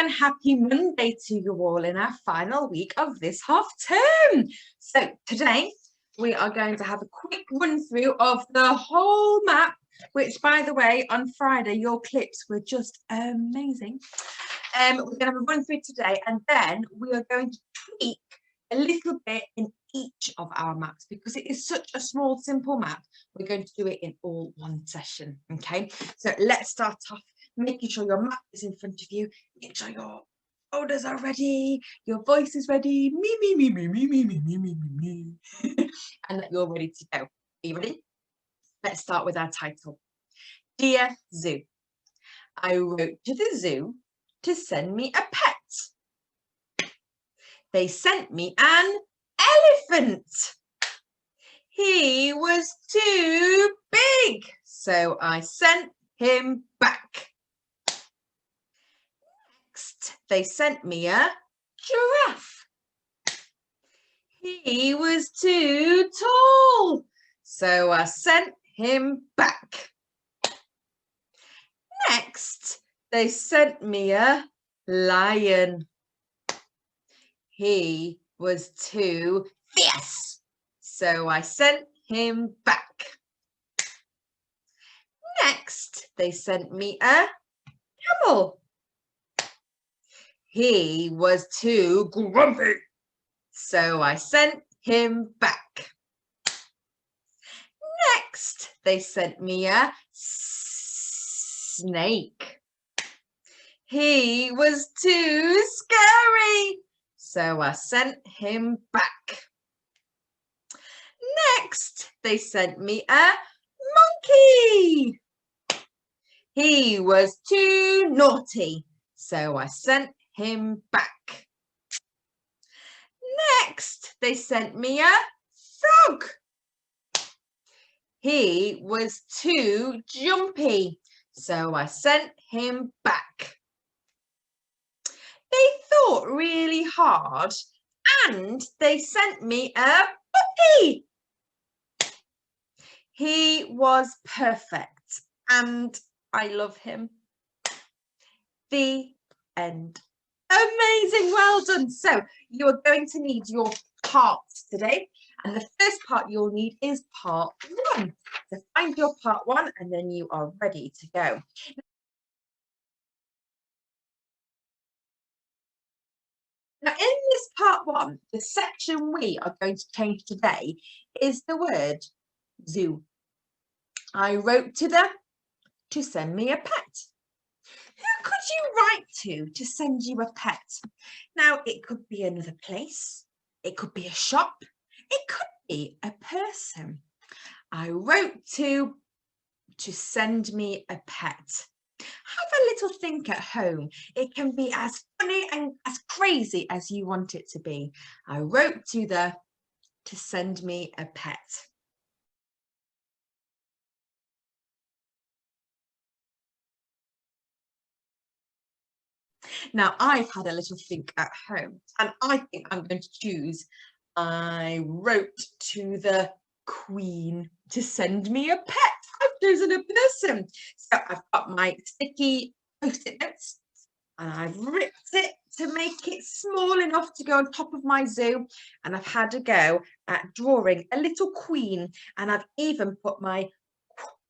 and happy Monday to you all in our final week of this half term. So today we are going to have a quick run through of the whole map, which, by the way, on Friday your clips were just amazing. We're going to have a run through today, and then we are going to tweak a little bit in each of our maps because it is such a small, simple map. We're going to do it in all one session. Okay, so let's start off making sure your map is in front of you. Make sure your shoulders are ready, your voice is ready, and that you're ready to go. Are you ready? Let's start with our title. Dear Zoo, I wrote to the zoo to send me a pet. They sent me an elephant. He was too big, so I sent him back. Next, they sent me a giraffe. He was too tall, so I sent him back. Next, they sent me a lion. He was too fierce, so I sent him back. Next, they sent me a camel. He was too grumpy, so I sent him back. Next, they sent me a snake. He was too scary, so I sent him back. Next, they sent me a monkey. He was too naughty, so I sent him back. Next, they sent me a frog. He was too jumpy, so I sent him back. They thought really hard and they sent me a puppy. He was perfect and I love him. The end. Amazing, well done. So you're going to need your parts today, and the first part you'll need is part 1. So find your part 1 and then you are ready to go. Now in this part 1, the section we are going to change today is the word zoo. I wrote to them to send me a pet. Who could you write to send you a pet? Now, it could be another place. It could be a shop. It could be a person. I wrote to send me a pet. Have a little think at home. It can be as funny and as crazy as you want it to be. I wrote to send me a pet. Now, I've had a little think at home, and I think I'm going to choose, I wrote to the Queen to send me a pet. I've chosen a person. So I've got my sticky post-it notes, and I've ripped it to make it small enough to go on top of my zoo. And I've had a go at drawing a little queen, and I've even put my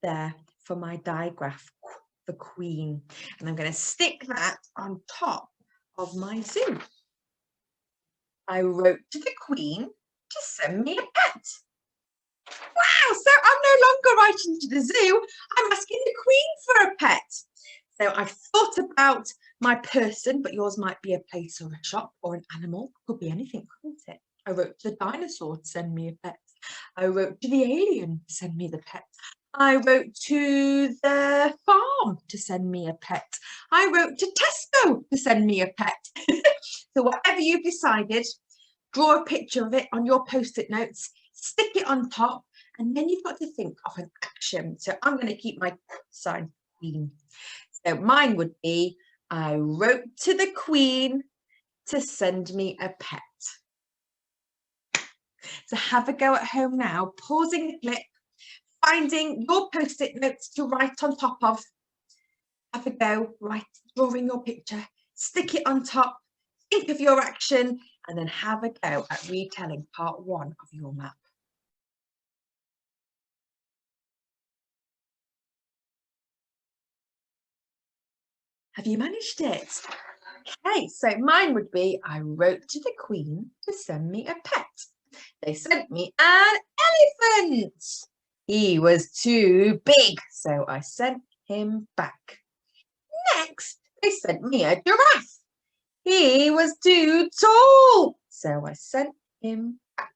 there for my digraph. The Queen, and I'm going to stick that on top of my zoo. I wrote to the Queen to send me a pet. Wow, so I'm no longer writing to the zoo, I'm asking the Queen for a pet. So I've thought about my person, but yours might be a place or a shop or an animal. Could be anything, couldn't it? I wrote to the dinosaur to send me a pet. I wrote to the alien to send me the pet. I wrote to the farm to send me a pet. I wrote to Tesco to send me a pet. So whatever you've decided, draw a picture of it on your post-it notes, stick it on top, and then you've got to think of an action. So I'm going to keep my sign Queen. So mine would be, I wrote to the Queen to send me a pet. So have a go at home now, pausing the clip, finding your post-it notes to write on top of. Have a go, drawing your picture, stick it on top, think of your action, and then have a go at retelling part 1 of your map. Have you managed it? Okay, so mine would be, I wrote to the Queen to send me a pet. They sent me an elephant. He was too big, so I sent him back. Next, they sent me a giraffe. He was too tall, so I sent him back.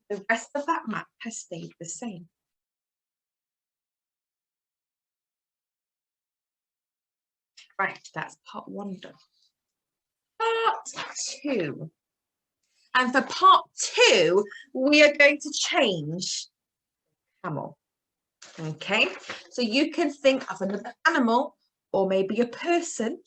The rest of that map has stayed the same. Right, that's part 1 done. Part 2. And for part 2, we are going to change camel. Okay, so you can think of another animal or maybe a person,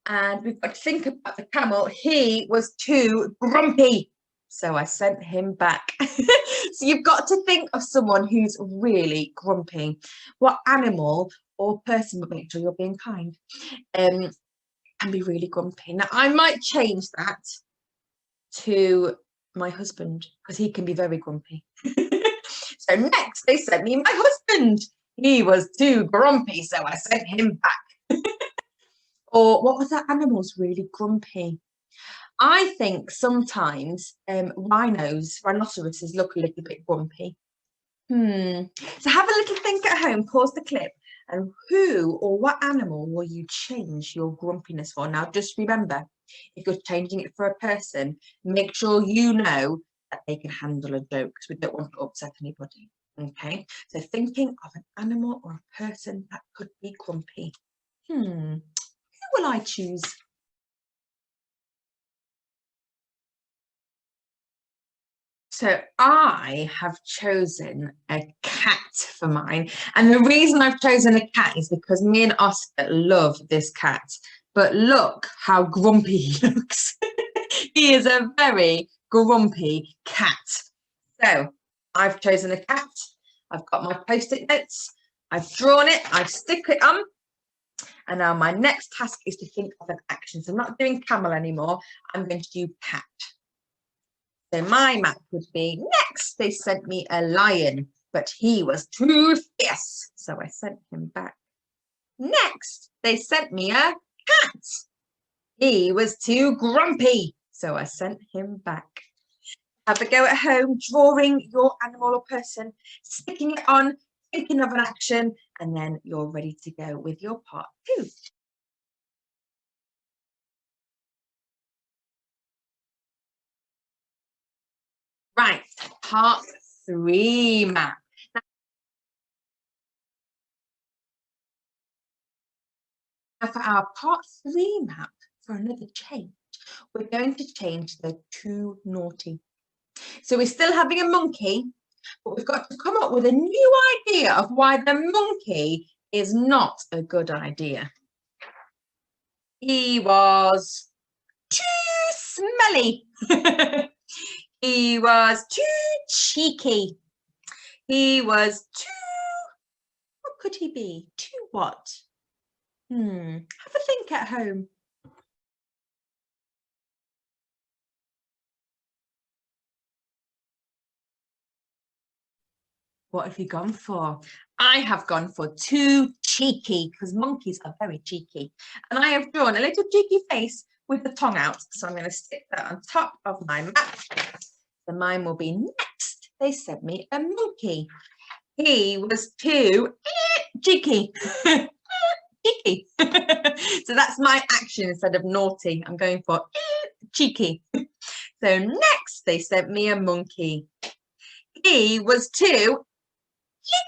and we've got to think about the camel. He was too grumpy, so I sent him back. So you've got to think of someone who's really grumpy. What animal or person, but make sure you're being kind, can be really grumpy. Now I might change that to my husband because he can be very grumpy. So next they sent me my husband. He was too grumpy, so I sent him back. Or what was that animal's really grumpy? I think sometimes rhinoceroses look a little bit grumpy. So have a little think at home, pause the clip, and who or what animal will you change your grumpiness for? Now just remember, if you're changing it for a person, make sure you know that they can handle a joke because we don't want to upset anybody. Okay, so thinking of an animal or a person that could be grumpy. Who will I choose? So I have chosen a cat for mine. And the reason I've chosen a cat is because me and Oscar love this cat. But look how grumpy he looks. He is a very grumpy cat. So I've chosen a cat. I've got my post-it notes. I've drawn it. I've stick it on. And now my next task is to think of an action. So I'm not doing camel anymore. I'm going to do cat. So my map would be, next they sent me a lion, but he was too fierce, so I sent him back. Next they sent me a cat. He was too grumpy, so I sent him back. Have a go at home, drawing your animal or person, sticking it on, thinking of an action, and then you're ready to go with your part 2. Right, part 3 map. Now for our part 3 map, for another change, we're going to change the too naughty. So we're still having a monkey, but we've got to come up with a new idea of why the monkey is not a good idea. He was too smelly. He was too cheeky. He was too, what could he be? Too what? Have a think at home. What have you gone for? I have gone for too cheeky because monkeys are very cheeky. And I have drawn a little cheeky face with the tongue out. So I'm going to stick that on top of my map. So mine will be next. They sent me a monkey. He was too cheeky. Cheeky. So that's my action instead of naughty. I'm going for cheeky. So next they sent me a monkey. He was too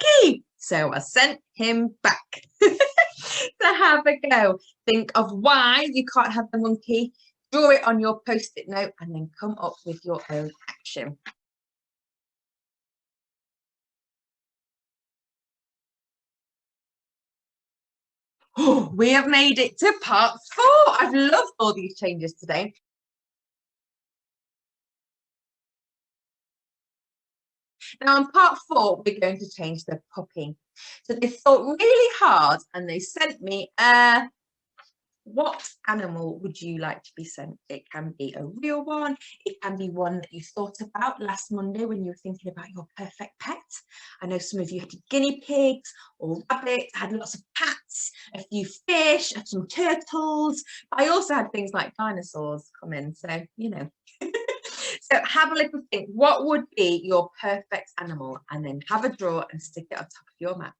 cheeky, so I sent him back. So have a go. Think of why you can't have the monkey, draw it on your post-it note, and then come up with your own action. Oh, we have made it to part 4. I've loved all these changes today. Now in part 4, we're going to change the puppy. So they thought really hard and they sent me a What animal would you like to be sent? It can be a real one. It can be one that you thought about last Monday when you were thinking about your perfect pet. I know some of you had guinea pigs or rabbits, had lots of cats, a few fish, some turtles. I also had things like dinosaurs come in, so you know. So have a little think. What would be your perfect animal? And then have a draw and stick it on top of your map.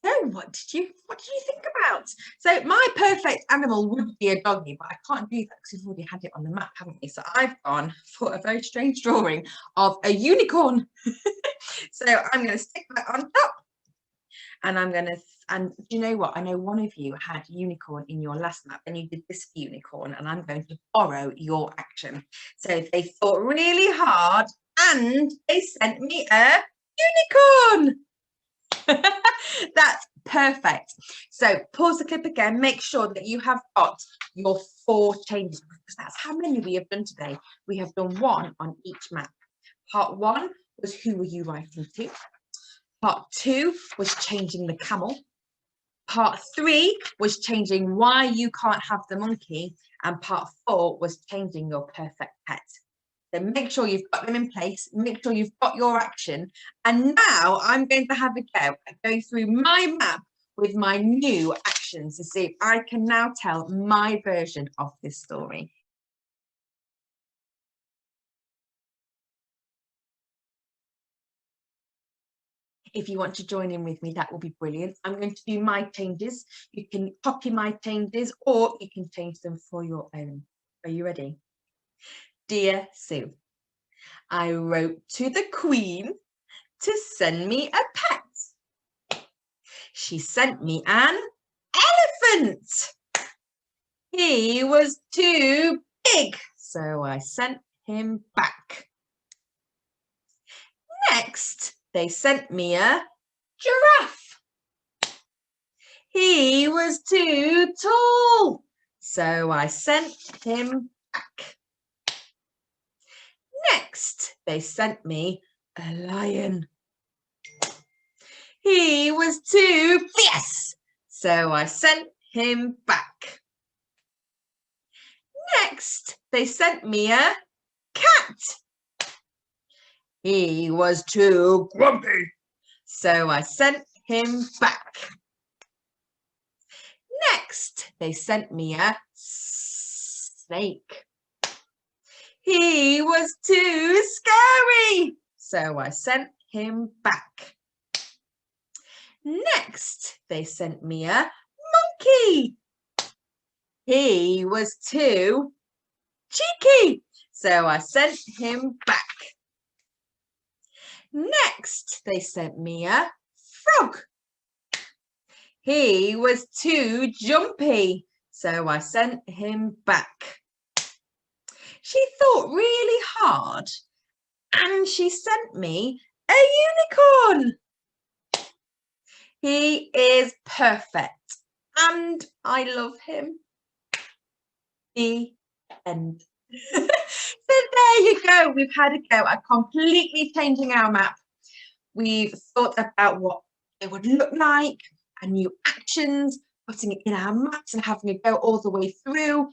So what did you think about? So my perfect animal would be a doggy, but I can't do that because we've already had it on the map, haven't we? So I've gone for a very strange drawing of a unicorn. So I'm going to stick that on top, and and do you know what? I know one of you had unicorn in your last map and you did this unicorn, and I'm going to borrow your action. So they thought really hard and they sent me a unicorn. That's perfect. So pause the clip again, make sure that you have got your 4 changes, because that's how many we have done today. We have done 1 on each map. Part 1 was who were you writing to? Part 2 was changing the camel. Part 3 was changing why you can't have the monkey. And part 4 was changing your perfect pet. So make sure you've got them in place, make sure you've got your action. And now I'm going to have a go at going through my map with my new actions to see if I can now tell my version of this story. If you want to join in with me, that will be brilliant. I'm going to do my changes. You can copy my changes or you can change them for your own. Are you ready? Dear Sue, I wrote to the Queen to send me a pet. She sent me an elephant. He was too big, so I sent him back. Next, they sent me a giraffe. He was too tall, so I sent him back. Next, they sent me a lion. He was too fierce, so I sent him back. Next, they sent me a cat. He was too grumpy, so I sent him back. Next, they sent me a snake. He was too scary, so I sent him back. Next, they sent me a monkey. He was too cheeky, so I sent him back. Next, they sent me a frog. He was too jumpy, so I sent him back. She thought really hard and she sent me a unicorn. He is perfect and I love him. The end. So there you go. We've had a go at completely changing our map. We've thought about what it would look like and new actions, putting it in our maps and having a go all the way through.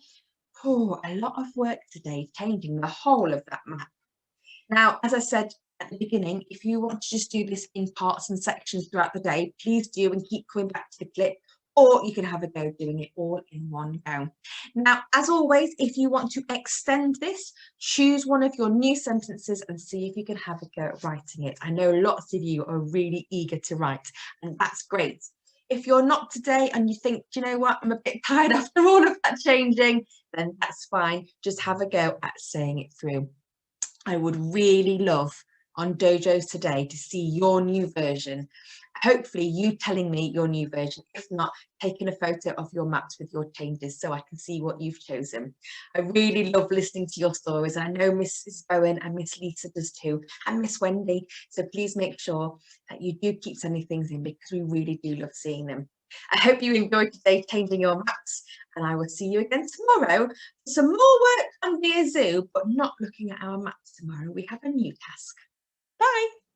Oh, a lot of work today, changing the whole of that map. Now, as I said at the beginning, if you want to just do this in parts and sections throughout the day, please do and keep coming back to the clip, or you can have a go doing it all in one go. Now, as always, if you want to extend this, choose one of your new sentences and see if you can have a go at writing it. I know lots of you are really eager to write, and that's great. If you're not today and you think, do you know what, I'm a bit tired after all of that changing, then that's fine. Just have a go at saying it through. I would really love on Dojos today to see your new version. Hopefully you telling me your new version, if not, taking a photo of your maps with your changes so I can see what you've chosen. I really love listening to your stories. I know Mrs. Bowen and Miss Lisa does too, and Miss Wendy. So please make sure that you do keep sending things in because we really do love seeing them. I hope you enjoyed today changing your maps, and I will see you again tomorrow for some more work on Dear Zoo, but not looking at our maps tomorrow. We have a new task. Bye.